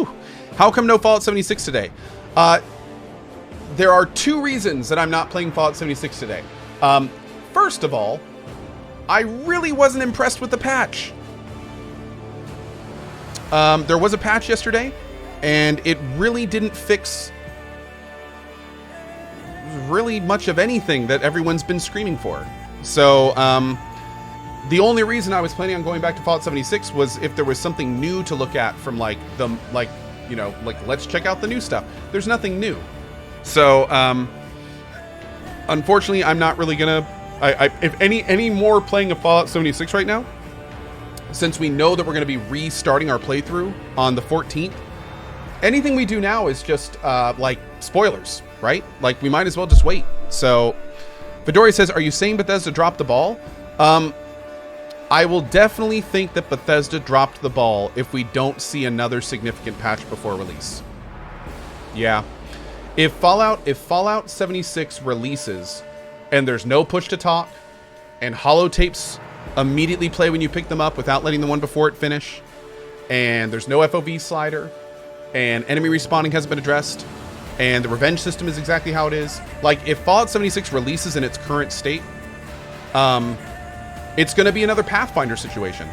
Whew. How come no Fallout 76 today? There are two reasons that I'm not playing Fallout 76 today. First of all, I really wasn't impressed with the patch. There was a patch yesterday, and it really didn't fix really much of anything that everyone's been screaming for. So, the only reason I was planning on going back to Fallout 76 was if there was something new to look at from let's check out the new stuff. There's nothing new. So, unfortunately, I'm not really gonna, if any more playing of Fallout 76 right now, since we know that we're gonna be restarting our playthrough on the 14th, anything we do now is just, spoilers, right? Like, we might as well just wait. So, Fedori says, are you saying Bethesda dropped the ball? I will definitely think that Bethesda dropped the ball if we don't see another significant patch before release. Yeah. If Fallout 76 releases and there's no push to talk and holotapes immediately play when you pick them up without letting the one before it finish, and there's no FOV slider, and enemy respawning hasn't been addressed, and the revenge system is exactly how it is, like, if Fallout 76 releases in its current state, it's going to be another Pathfinder situation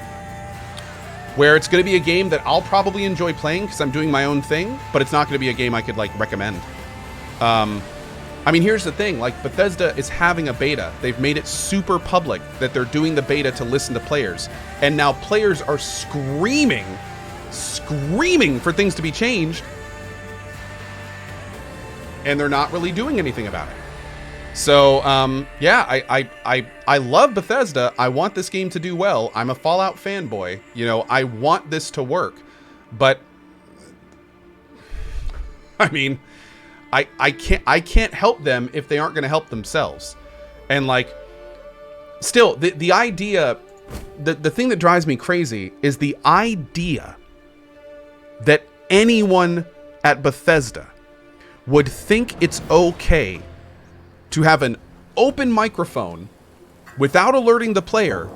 where it's going to be a game that I'll probably enjoy playing because I'm doing my own thing, but it's not going to be a game I could, like, recommend. I mean, here's the thing, like, Bethesda is having a beta. They've made it super public that they're doing the beta to listen to players. And now players are screaming for things to be changed. And they're not really doing anything about it. So, yeah, I love Bethesda. I want this game to do well. I'm a Fallout fanboy. You know, I want this to work. But, I mean, I can't help them if they aren't going to help themselves. And, like, still, the idea, the thing that drives me crazy is the idea that anyone at Bethesda would think it's okay to have an open microphone without alerting the player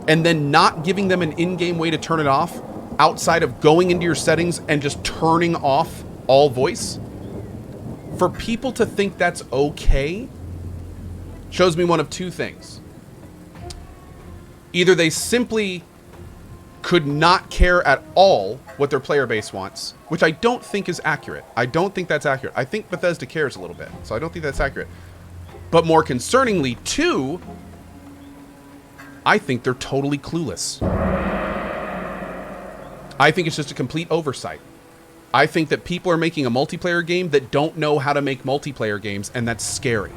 and then not giving them an in-game way to turn it off outside of going into your settings and just turning off all voice. For people to think that's okay shows me one of two things. Either they simply could not care at all what their player base wants, which I don't think is accurate. I don't think that's accurate. I think Bethesda cares a little bit, so I don't think that's accurate. But more concerningly, too, I think they're totally clueless. I think it's just a complete oversight. I think that people are making a multiplayer game that don't know how to make multiplayer games, and that's scary.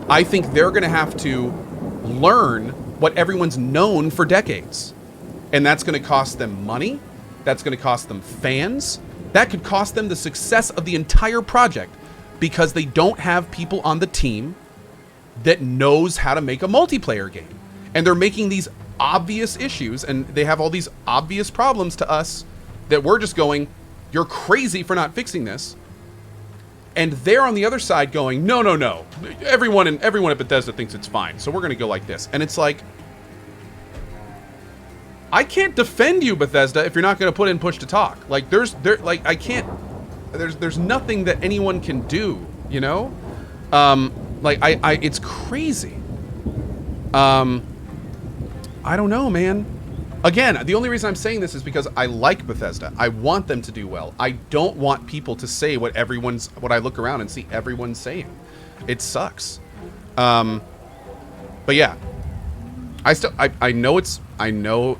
I think they're going to have to learn what everyone's known for decades. And that's going to cost them money. That's going to cost them fans. That could cost them the success of the entire project because they don't have people on the team that knows how to make a multiplayer game. And they're making these obvious issues, and they have all these obvious problems to us that we're just going, you're crazy for not fixing this. And they're on the other side going, no. Everyone at Bethesda thinks it's fine, so we're going to go like this. And it's like, I can't defend you, Bethesda, if you're not going to put in push to talk. Like, there's nothing that anyone can do, you know? It's crazy. I don't know, man. Again, the only reason I'm saying this is because I like Bethesda. I want them to do well. I don't want people to say what I look around and see everyone's saying. It sucks. But yeah. I know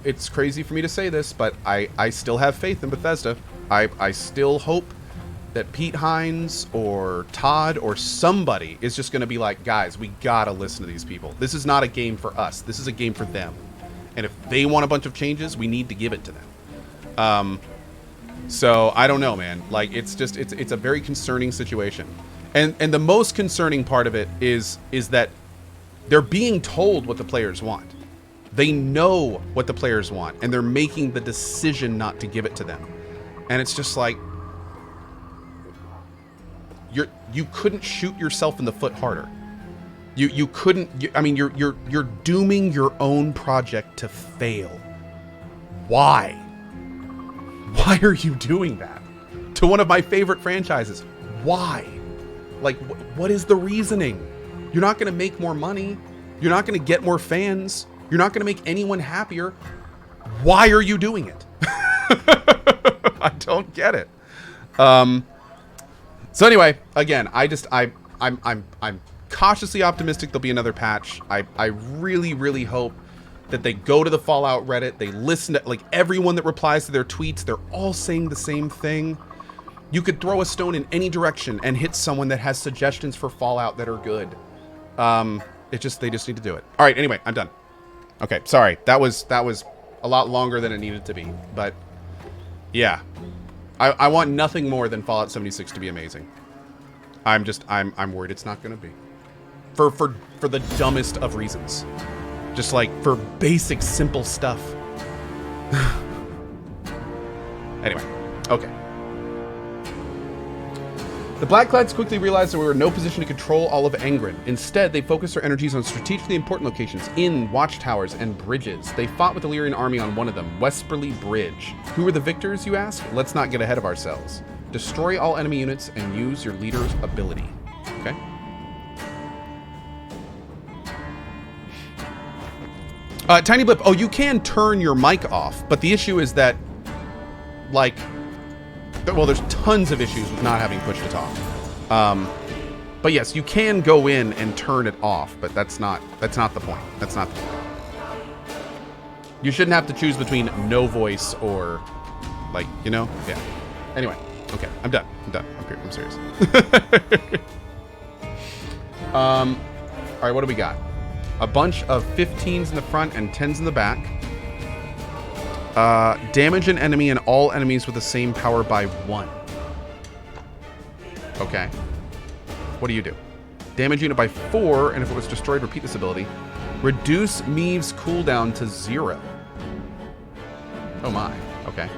it's crazy for me to say this, but I still have faith in Bethesda. I still hope that Pete Hines or Todd or somebody is just going to be like, guys, we gotta listen to these people. This is not a game for us. This is a game for them. And if they want a bunch of changes, we need to give it to them. So I don't know, man. Like, it's a very concerning situation. And the most concerning part of it is that they're being told what the players want. They know what the players want, and they're making the decision not to give it to them. And it's just like, you couldn't shoot yourself in the foot harder. You couldn't. You're dooming your own project to fail. Why? Why are you doing that to one of my favorite franchises? Why? Like, what is the reasoning? You're not going to make more money. You're not going to get more fans. You're not going to make anyone happier. Why are you doing it? I don't get it. So anyway, again, I'm cautiously optimistic there'll be another patch. I really, really hope that they go to the Fallout Reddit. They listen to, like, everyone that replies to their tweets. They're all saying the same thing. You could throw a stone in any direction and hit someone that has suggestions for Fallout that are good. They just need to do it. All right. Anyway, I'm done. Okay. Sorry. That was a lot longer than it needed to be, but yeah, I want nothing more than Fallout 76 to be amazing. I'm worried it's not going to be for the dumbest of reasons. Just like for basic, simple stuff. Anyway, okay. The Blackclads quickly realized that we were in no position to control all of Angren. Instead, they focused their energies on strategically important locations, in watchtowers, and bridges. They fought with the Lyrian army on one of them, Westburley Bridge. Who were the victors, you ask? Let's not get ahead of ourselves. Destroy all enemy units and use your leader's ability. Okay? Tiny Blip. Oh, you can turn your mic off, but the issue is that, like, well, there's tons of issues with not having push to talk. But yes, you can go in and turn it off, but that's not the point. That's not the point. You shouldn't have to choose between no voice or, like, you know? Yeah. Anyway, okay, I'm done. I'm serious. All right, what do we got? A bunch of 15s in the front and 10s in the back. Damage an enemy and all enemies with the same power by 1. Okay. What do you do? Damage unit by 4, and if it was destroyed, repeat this ability. Reduce Meeve's cooldown to 0. Oh my. Okay.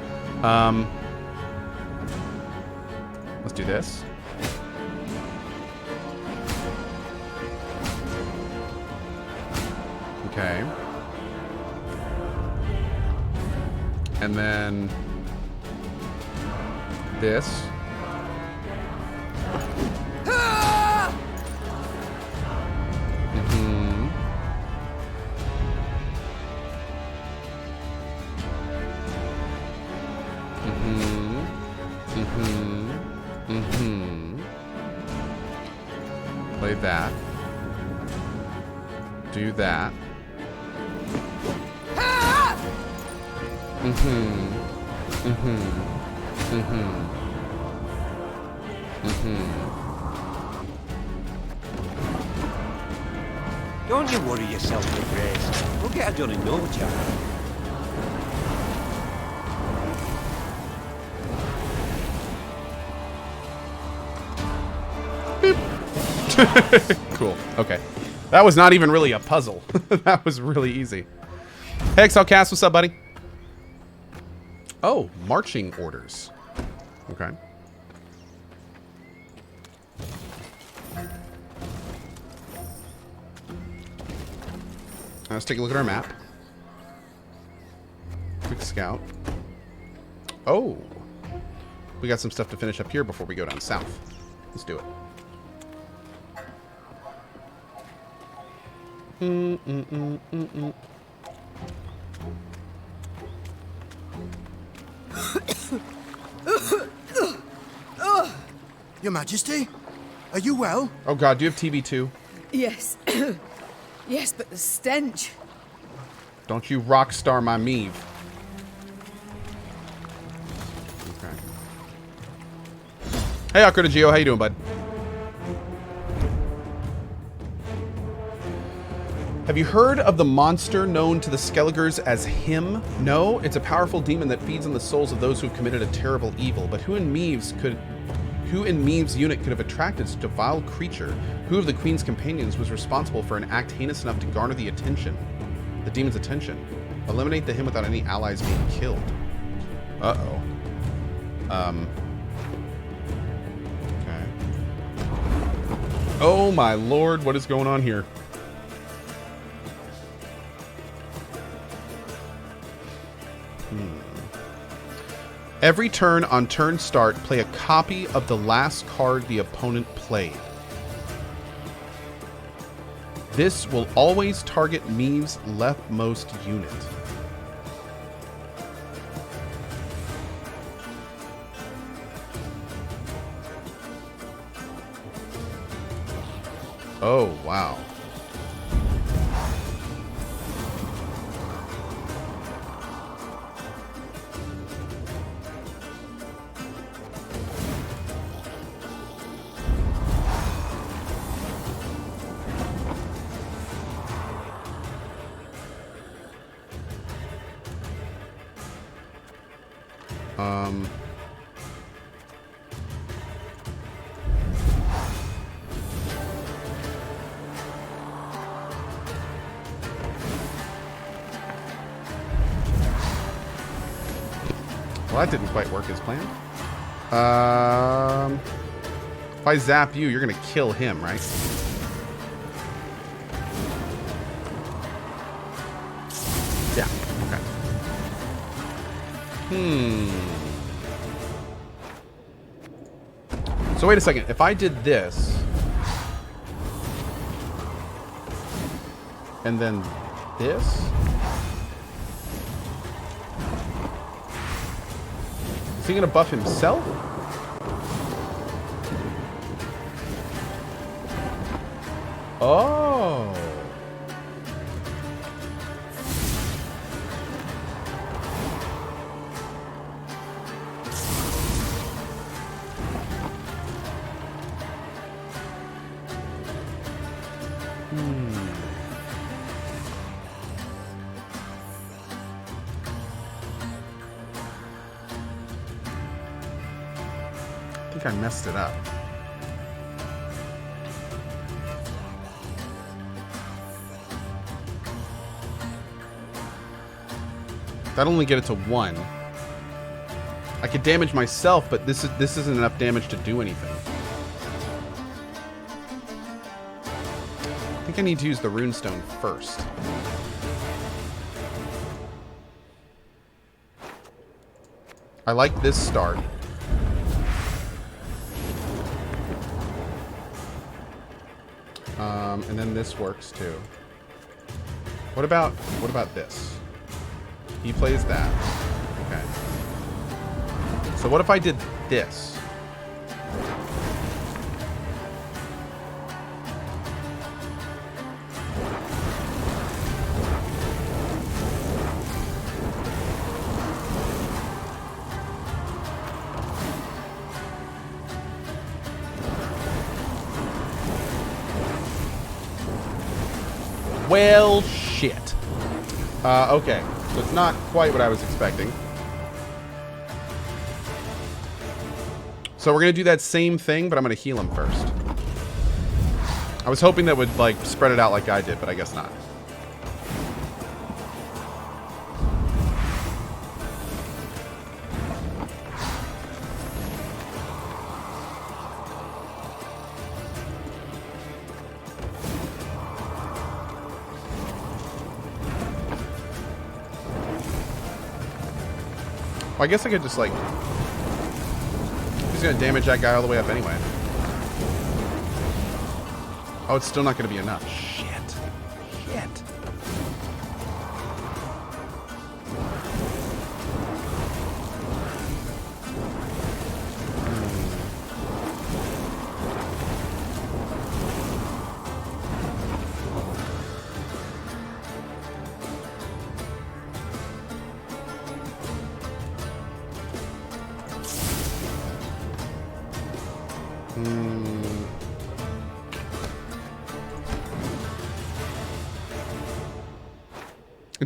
Let's do this. Okay. And then this. Mm-hmm. Mm-hmm. Mm-hmm. Mm-hmm. Play that. Do that. Mm-hmm. Mm-hmm. Mm-hmm. Mm-hmm. Don't you worry yourself to grace. We'll get it done in no time. Cool. Okay. That was not even really a puzzle. That was really easy. Hey, XLCast, what's up, buddy? Oh, marching orders. Okay. Let's take a look at our map. Quick scout. Oh. We got some stuff to finish up here before we go down south. Let's do it. Your Majesty? Are you well? Oh god, do you have TV too? Yes. Yes, but the stench. Don't you rock star my Meave. Okay. Hey, Akira Geo, how you doing, bud? Have you heard of the monster known to the Skelligers as him? No, it's a powerful demon that feeds on the souls of those who have committed a terrible evil. But who in Meave's unit could have attracted such a vile creature? Who of the Queen's companions was responsible for an act heinous enough to garner the demon's attention? Eliminate the him without any allies being killed. Uh-oh. Okay. Oh my lord, what is going on here? Every turn on turn start, play a copy of the last card the opponent played. This will always target Meve's leftmost unit. Oh, wow. Well, that didn't quite work as planned. If I zap you, you're gonna kill him, right? Yeah, okay. So wait a second. If I did this, and then this, is he gonna buff himself? Oh. I think I messed it up. That'll only get it to 1. I could damage myself, but this isn't enough damage to do anything. I think I need to use the runestone first. I like this start. And then this works too. What about this? He plays that. Okay. So what if I did this? Well, shit. Okay. So it's not quite what I was expecting. So we're going to do that same thing, but I'm going to heal him first. I was hoping that would, like, spread it out like I did, but I guess not. Well, I guess I could just, like... He's gonna damage that guy all the way up anyway. Oh, it's still not gonna be enough. Shit. Shit.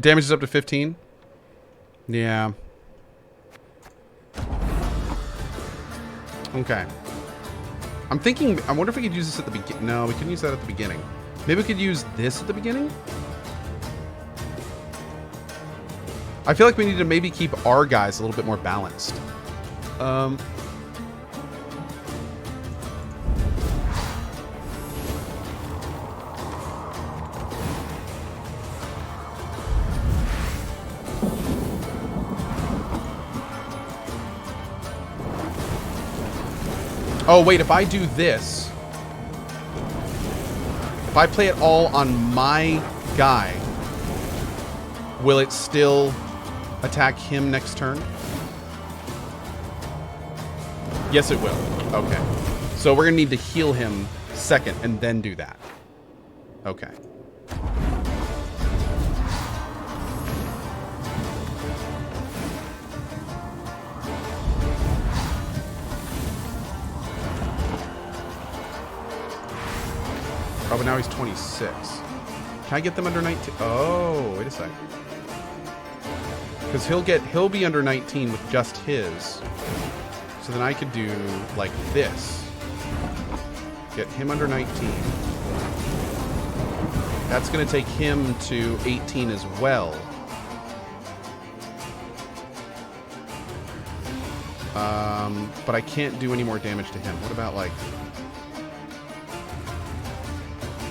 Damage is up to 15. Yeah. Okay. I'm thinking, I wonder if we could use this at the beginning. No, we couldn't use that at the beginning. Maybe we could use this at the beginning? I feel like we need to maybe keep our guys a little bit more balanced. Oh, wait, if I do this... If I play it all on my guy, will it still attack him next turn? Yes, it will. Okay. So we're going to need to heal him second and then do that. Okay. Oh, but now he's 26. Can I get them under 19? Oh, wait a sec. Because he'll be under 19 with just his. So then I could do like this. Get him under 19. That's going to take him to 18 as well. But I can't do any more damage to him. What about like...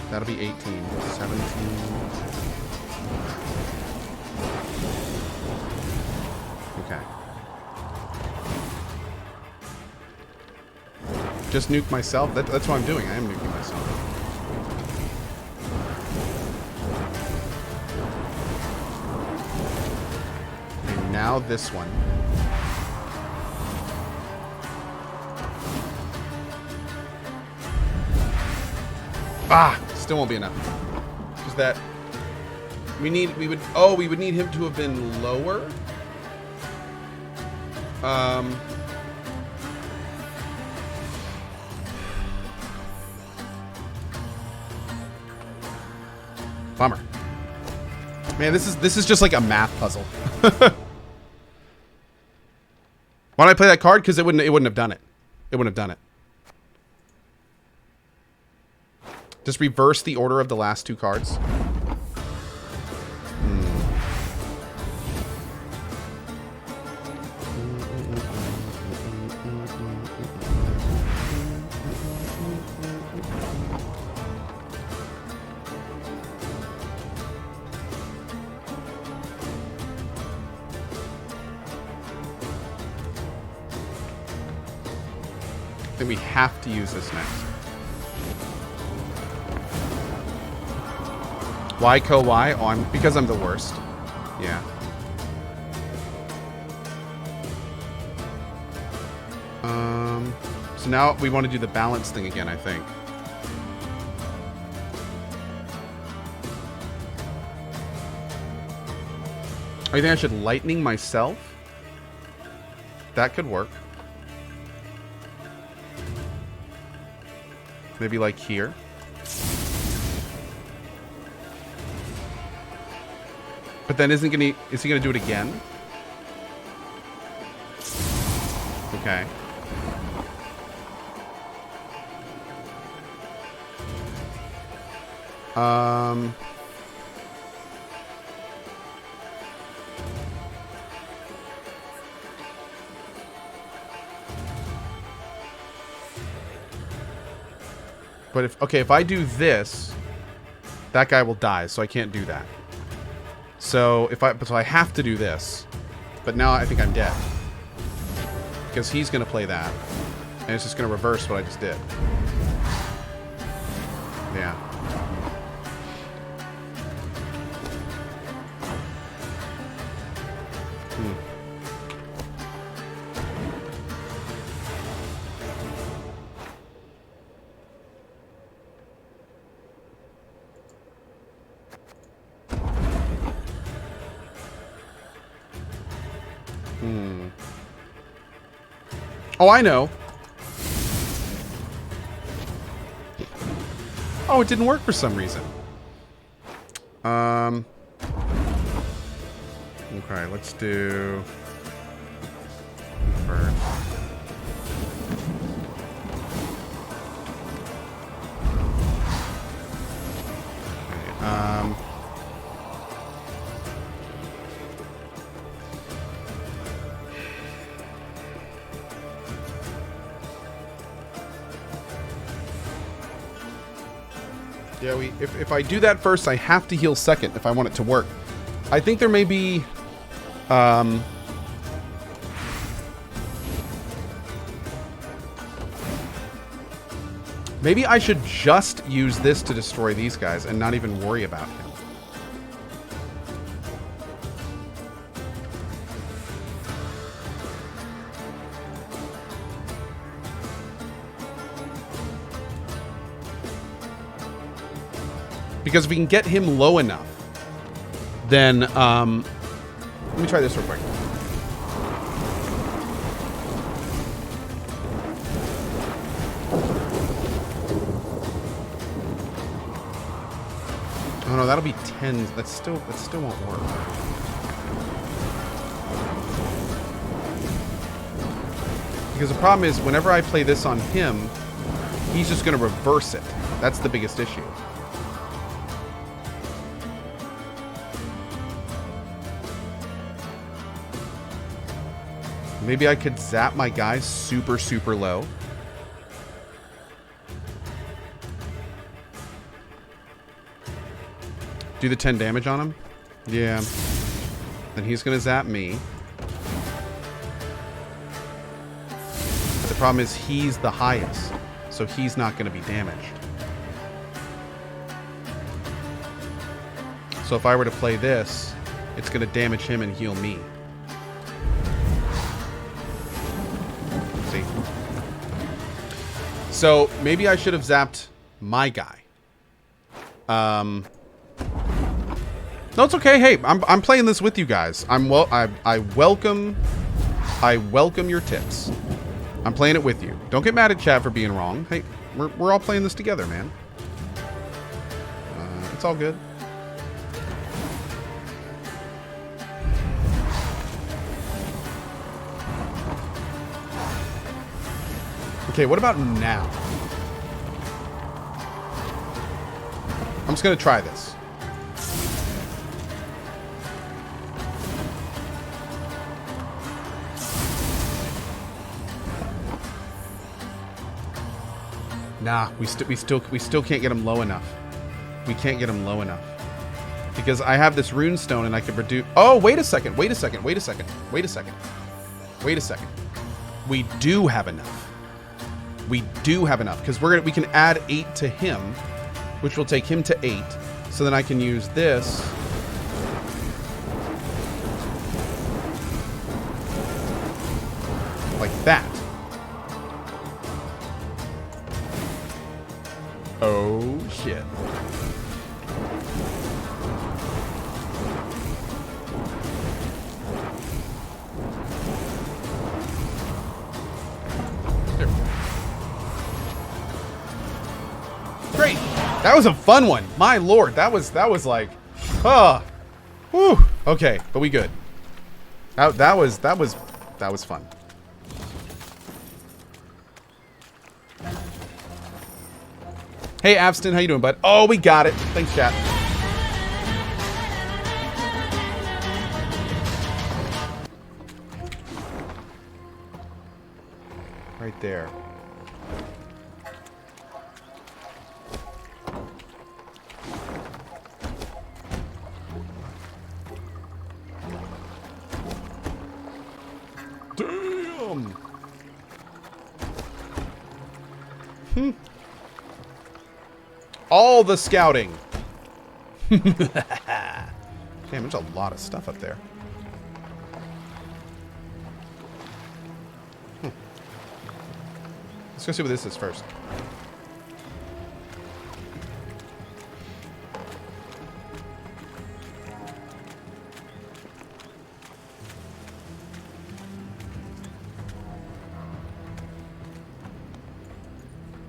That'll be 18, 17. Okay. Just nuke myself? That's what I'm doing. I am nuking myself. And now this one. Ah! Still won't be enough. Because that... We would need him to have been lower. Bummer. Man, this is just like a math puzzle. Why don't I play that card? Because it wouldn't have done it. It wouldn't have done it. Just reverse the order of the last two cards. Then we have to use this next. Why why? Oh, because I'm the worst. Yeah. So now we want to do the balance thing again, I think. Oh, you think I should lightning myself? That could work. Maybe like here. But then is he gonna do it again? Okay. But if I do this, that guy will die, so I can't do that. So I have to do this. But now I think I'm dead. Because he's gonna play that. And it's just gonna reverse what I just did. Yeah. Oh, I know. Oh, it didn't work for some reason. Okay, let's do first. Okay, yeah, if I do that first, I have to heal second if I want it to work. I think there may be... Maybe I should just use this to destroy these guys and not even worry about him. Because if we can get him low enough, then, let me try this real quick. Oh no, that'll be 10. That still won't work. Because the problem is, whenever I play this on him, he's just going to reverse it. That's the biggest issue. Maybe I could zap my guys super, super low. Do the 10 damage on him? Yeah. Then he's going to zap me. The problem is he's the highest, so he's not going to be damaged. So if I were to play this, it's going to damage him and heal me. See? So maybe I should have zapped my guy. No, it's okay. Hey, I'm playing this with you guys. I welcome your tips. I'm playing it with you. Don't get mad at chat for being wrong. Hey, we're all playing this together, man. It's all good. Okay, what about now? I'm just gonna try this. Nah, we still can't get him low enough. We can't get him low enough. Because I have this rune stone and I can produce... Oh, wait a second. Wait a second. Wait a second. Wait a second. Wait a second. We do have enough. We do have enough because we can add 8 to him, which will take him to 8. So then I can use this. Like that. Oh, shit. There. Great. That was a fun one. My lord, that was like, whew. Okay, but we good. That was fun. Hey, Abstin, how you doing, bud? Oh, we got it. Thanks, chat. Right there. Damn. All the scouting. Damn, there's a lot of stuff up there. Let's go see what this is first.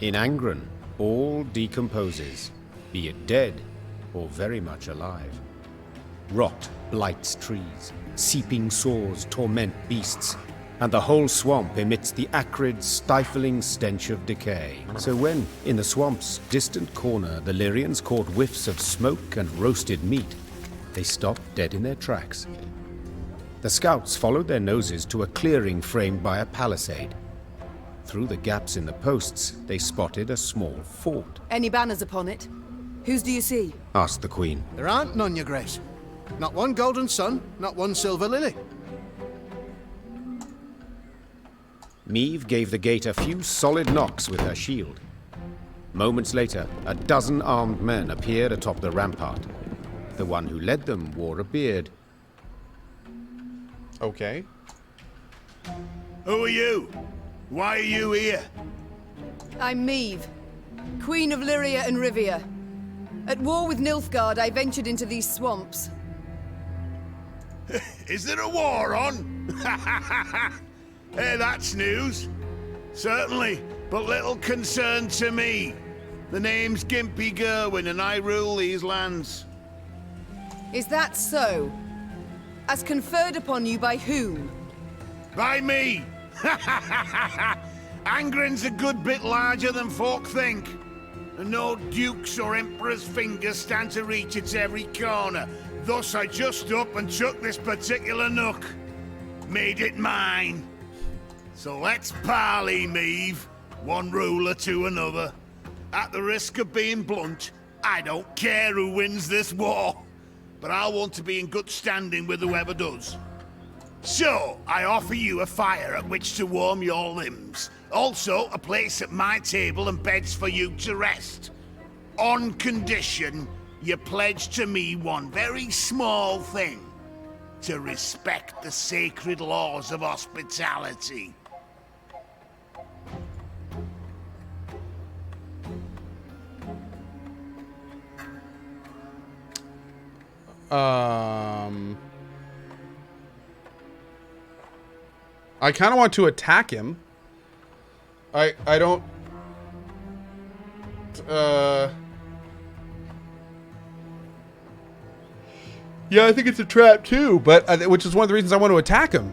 In Angren, all decomposes, be it dead or very much alive. Rot blights trees, seeping sores torment beasts, and the whole swamp emits the acrid, stifling stench of decay. So when, in the swamp's distant corner, the Lyrians caught whiffs of smoke and roasted meat, they stopped dead in their tracks. The scouts followed their noses to a clearing framed by a palisade. Through the gaps in the posts, they spotted a small fort. Any banners upon it? Whose do you see? Asked the Queen. There aren't none, your grace. Not one golden sun, not one silver lily. Meve gave the gate a few solid knocks with her shield. Moments later, a dozen armed men appeared atop the rampart. The one who led them wore a beard. Okay. Who are you? Why are you here? I'm Meve, Queen of Lyria and Rivia. At war with Nilfgaard, I ventured into these swamps. Is there a war on? Hey, that's news. Certainly, but little concern to me. The name's Gimpy Gerwin, and I rule these lands. Is that so? As conferred upon you by whom? By me! Angren's a good bit larger than folk think. And no dukes or emperor's fingers stand to reach its every corner. Thus I just up and took this particular nook. Made it mine. So let's parley, Meve. One ruler to another. At the risk of being blunt, I don't care who wins this war. But I'll want to be in good standing with whoever does. So, I offer you a fire at which to warm your limbs. Also, a place at my table and beds for you to rest. On condition, you pledge to me one very small thing. To respect the sacred laws of hospitality. I kind of want to attack him. I don't... Yeah, I think it's a trap too, but which is one of the reasons I want to attack him.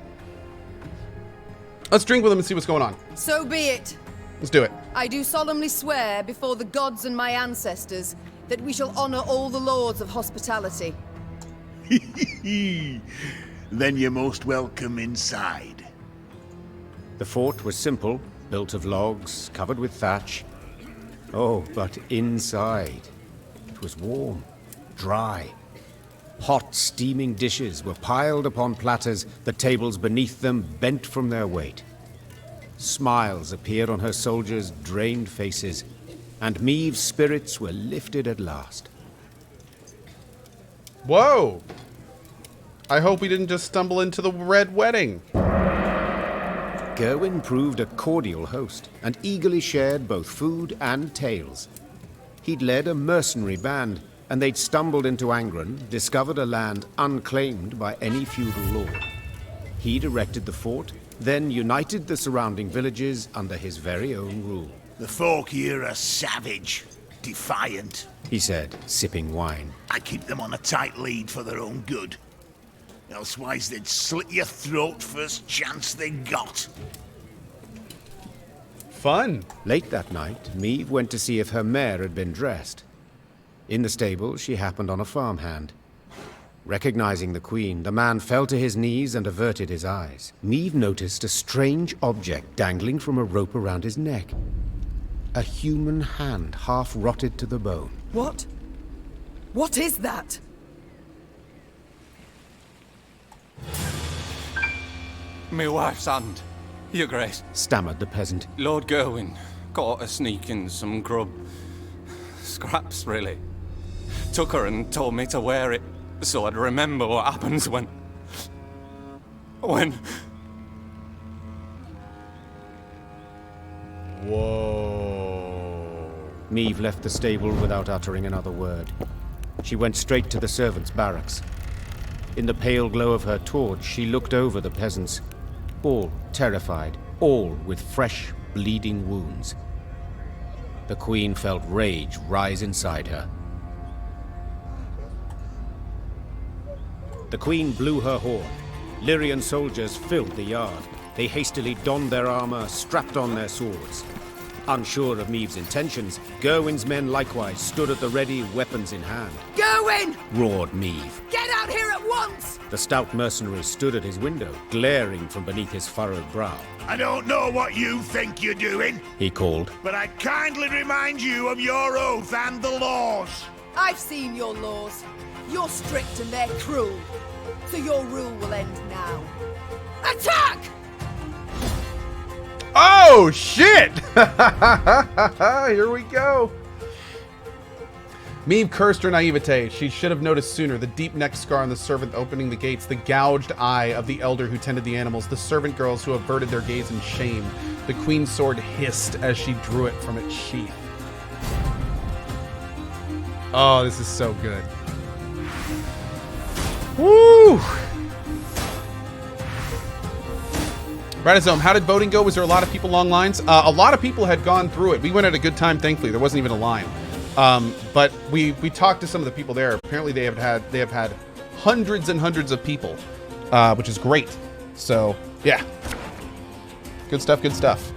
Let's drink with him and see what's going on. So be it. Let's do it. I do solemnly swear before the gods and my ancestors that we shall honor all the lords of hospitality. Then you're most welcome inside. The fort was simple, built of logs, covered with thatch. Oh, but inside, it was warm, dry. Hot, steaming dishes were piled upon platters, the tables beneath them bent from their weight. Smiles appeared on her soldiers' drained faces, and Meve's spirits were lifted at last. Whoa! I hope we didn't just stumble into the Red Wedding. Gerwin proved a cordial host, and eagerly shared both food and tales. He'd led a mercenary band, and they'd stumbled into Angren, discovered a land unclaimed by any feudal lord. He'd erected the fort, then united the surrounding villages under his very own rule. The folk here are savage, defiant, He said, sipping wine. I keep them on a tight lead for their own good. Elsewise they'd slit your throat first chance they got. Fun. Late that night, Meve went to see if her mare had been dressed. In the stable, she happened on a farmhand. Recognizing the queen, the man fell to his knees and averted his eyes. Meve noticed a strange object dangling from a rope around his neck. A human hand, half rotted to the bone. What? What is that? Me wife's hand, your grace. Stammered the peasant. Lord Gerwin caught her sneaking some grub. Scraps, really. Took her and told me to wear it, so I'd remember what happens when... Whoa. Meve left the stable without uttering another word. She went straight to the servants' barracks. In the pale glow of her torch, she looked over the peasants. All terrified, all with fresh, bleeding wounds. The queen felt rage rise inside her. The queen blew her horn. Lyrian soldiers filled the yard. They hastily donned their armor, strapped on their swords. Unsure of Meve's intentions, Gerwin's men likewise stood at the ready, weapons in hand. Gerwin! Roared Meve. Get out here at once! The stout mercenary stood at his window, glaring from beneath his furrowed brow. I don't know what you think you're doing, He called. but I kindly remind you of your oath and the laws. I've seen your laws. You're strict and they're cruel. So your rule will end now. Attack! Oh, shit! Here we go. Meve cursed her naivete. She should have noticed sooner. The deep neck scar on the servant opening the gates, the gouged eye of the elder who tended the animals, the servant girls who averted their gaze in shame. The queen's sword hissed as she drew it from its sheath. Oh, this is so good. Woo! Radizome, how did voting go? Was there a lot of people long lines? A lot of people had gone through it. We went at a good time, thankfully. There wasn't even a line. But we talked to some of the people there. Apparently they have had hundreds and hundreds of people, which is great. So yeah, good stuff.